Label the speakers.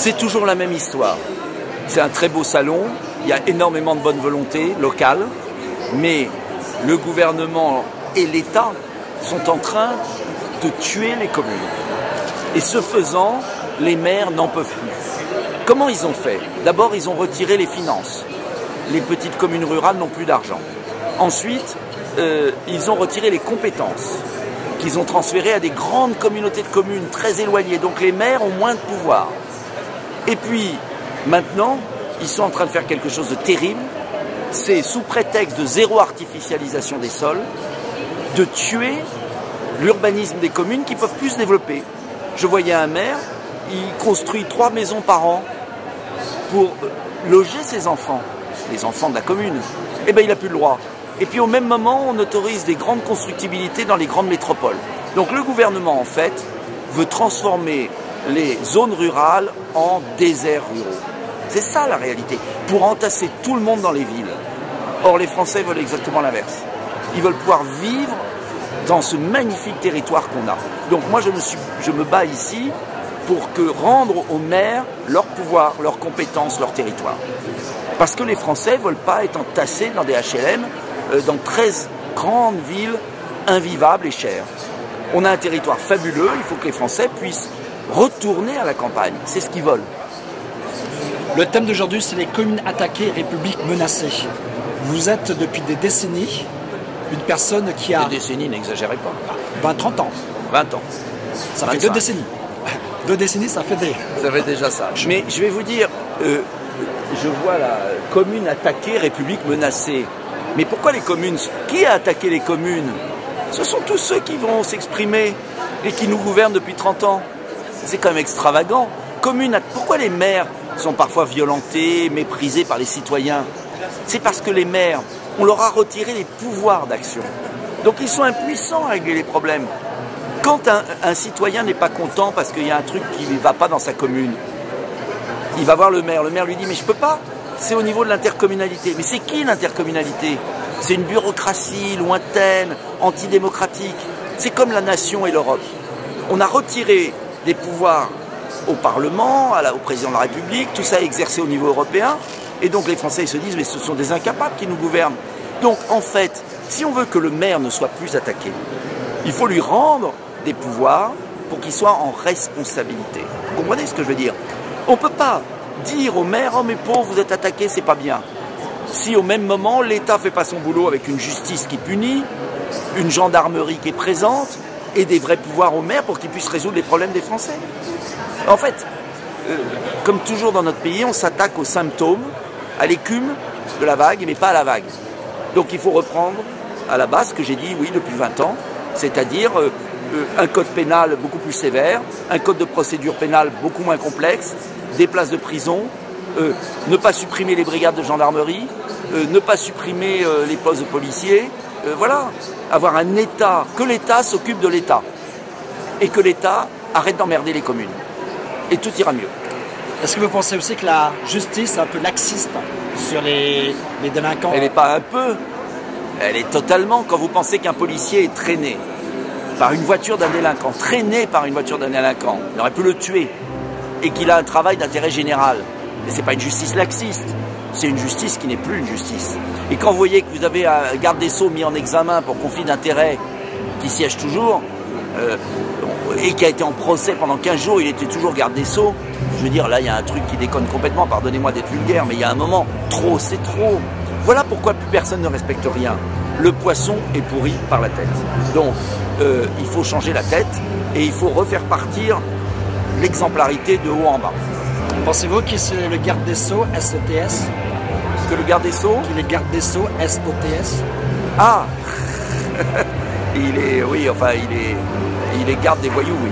Speaker 1: C'est toujours la même histoire. C'est un très beau salon, il y a énormément de bonne volonté locale, mais le gouvernement et l'État sont en train de tuer les communes. Et ce faisant, les maires n'en peuvent plus. Comment ils ont fait? D'abord, ils ont retiré les finances. Les petites communes rurales n'ont plus d'argent. Ensuite, ils ont retiré les compétences qu'ils ont transférées à des grandes communautés de communes très éloignées. Donc les maires ont moins de pouvoir. Et puis, maintenant, ils sont en train de faire quelque chose de terrible. C'est sous prétexte de zéro artificialisation des sols, de tuer l'urbanisme des communes qui peuvent plus se développer. Je voyais un maire, il construit 3 maisons par an pour loger ses enfants, les enfants de la commune. Eh bien, il n'a plus le droit. Et puis au même moment, on autorise des grandes constructibilités dans les grandes métropoles. Donc le gouvernement, en fait, veut transformer les zones rurales en déserts ruraux. C'est ça la réalité, pour entasser tout le monde dans les villes. Or, les Français veulent exactement l'inverse. Ils veulent pouvoir vivre dans ce magnifique territoire qu'on a. Donc moi, je me bats ici pour rendre aux maires leur pouvoir, leurs compétences, leur territoire. Parce que les Français ne veulent pas être entassés dans des HLM, dans 13 grandes villes invivables et chères. On a un territoire fabuleux, il faut que les Français puissent retourner à la campagne. C'est ce qu'ils veulent.
Speaker 2: Le thème d'aujourd'hui, c'est les communes attaquées, républiques menacées. Vous êtes depuis des décennies une personne qui a...
Speaker 1: Des décennies, n'exagérez pas.
Speaker 2: 20-30 ans.
Speaker 1: 20 ans.
Speaker 2: Ça fait 2 décennies. 2 décennies, ça fait des...
Speaker 1: Ça fait déjà ça. Mais je vais vous dire, je vois la commune attaquée, république menacée. Mais pourquoi les communes? Qui a attaqué les communes? Ce sont tous ceux qui vont s'exprimer et qui nous gouvernent depuis 30 ans. C'est quand même extravagant. Pourquoi les maires sont parfois violentés, méprisés par les citoyens? C'est parce que les maires, on leur a retiré les pouvoirs d'action. Donc ils sont impuissants à régler les problèmes. Quand un citoyen n'est pas content parce qu'il y a un truc qui ne va pas dans sa commune, il va voir le maire lui dit « mais je ne peux pas, c'est au niveau de l'intercommunalité ». Mais c'est qui l'intercommunalité? C'est une bureaucratie lointaine, antidémocratique. C'est comme la nation et l'Europe. On a retiré des pouvoirs au Parlement, au président de la République, tout ça est exercé au niveau européen, et donc les Français ils se disent mais ce sont des incapables qui nous gouvernent. Donc en fait, si on veut que le maire ne soit plus attaqué, il faut lui rendre des pouvoirs pour qu'il soit en responsabilité. Vous comprenez ce que je veux dire? On ne peut pas dire au maire « oh mais pauvre, vous êtes attaqué, c'est pas bien ». Si au même moment, l'État ne fait pas son boulot avec une justice qui punit, une gendarmerie qui est présente, et des vrais pouvoirs au maire pour qu'il puisse résoudre les problèmes des Français. En fait, comme toujours dans notre pays, on s'attaque aux symptômes, à l'écume de la vague, mais pas à la vague. Donc il faut reprendre à la base ce que j'ai dit, oui, depuis 20 ans, c'est-à-dire un code pénal beaucoup plus sévère, un code de procédure pénale beaucoup moins complexe, des places de prison, ne pas supprimer les brigades de gendarmerie, ne pas supprimer les postes de policiers, voilà, avoir un État, que l'État s'occupe de l'État, et que l'État arrête d'emmerder les communes. Et tout ira mieux.
Speaker 2: Est-ce que vous pensez aussi que la justice est un peu laxiste sur les délinquants?
Speaker 1: Elle n'est pas un peu, elle est totalement. Quand vous pensez qu'un policier est traîné par une voiture d'un délinquant, il aurait pu le tuer, et qu'il a un travail d'intérêt général. Mais ce n'est pas une justice laxiste, c'est une justice qui n'est plus une justice. Et quand vous voyez que vous avez un garde des Sceaux mis en examen pour conflit d'intérêts, qui siège toujours, et qui a été en procès pendant 15 jours, il était toujours garde des Sceaux, je veux dire, là il y a un truc qui déconne complètement, pardonnez-moi d'être vulgaire, mais il y a un moment, trop c'est trop. Voilà pourquoi plus personne ne respecte rien. Le poisson est pourri par la tête. Donc, il faut changer la tête, et il faut refaire partir l'exemplarité de haut en bas.
Speaker 2: Pensez-vous que c'est le garde des Sceaux, SOTS?
Speaker 1: Que le garde des Sceaux?
Speaker 2: Qu'il est garde des Sceaux, SOTS?
Speaker 1: Ah il est, oui, enfin, il est garde des voyous, oui.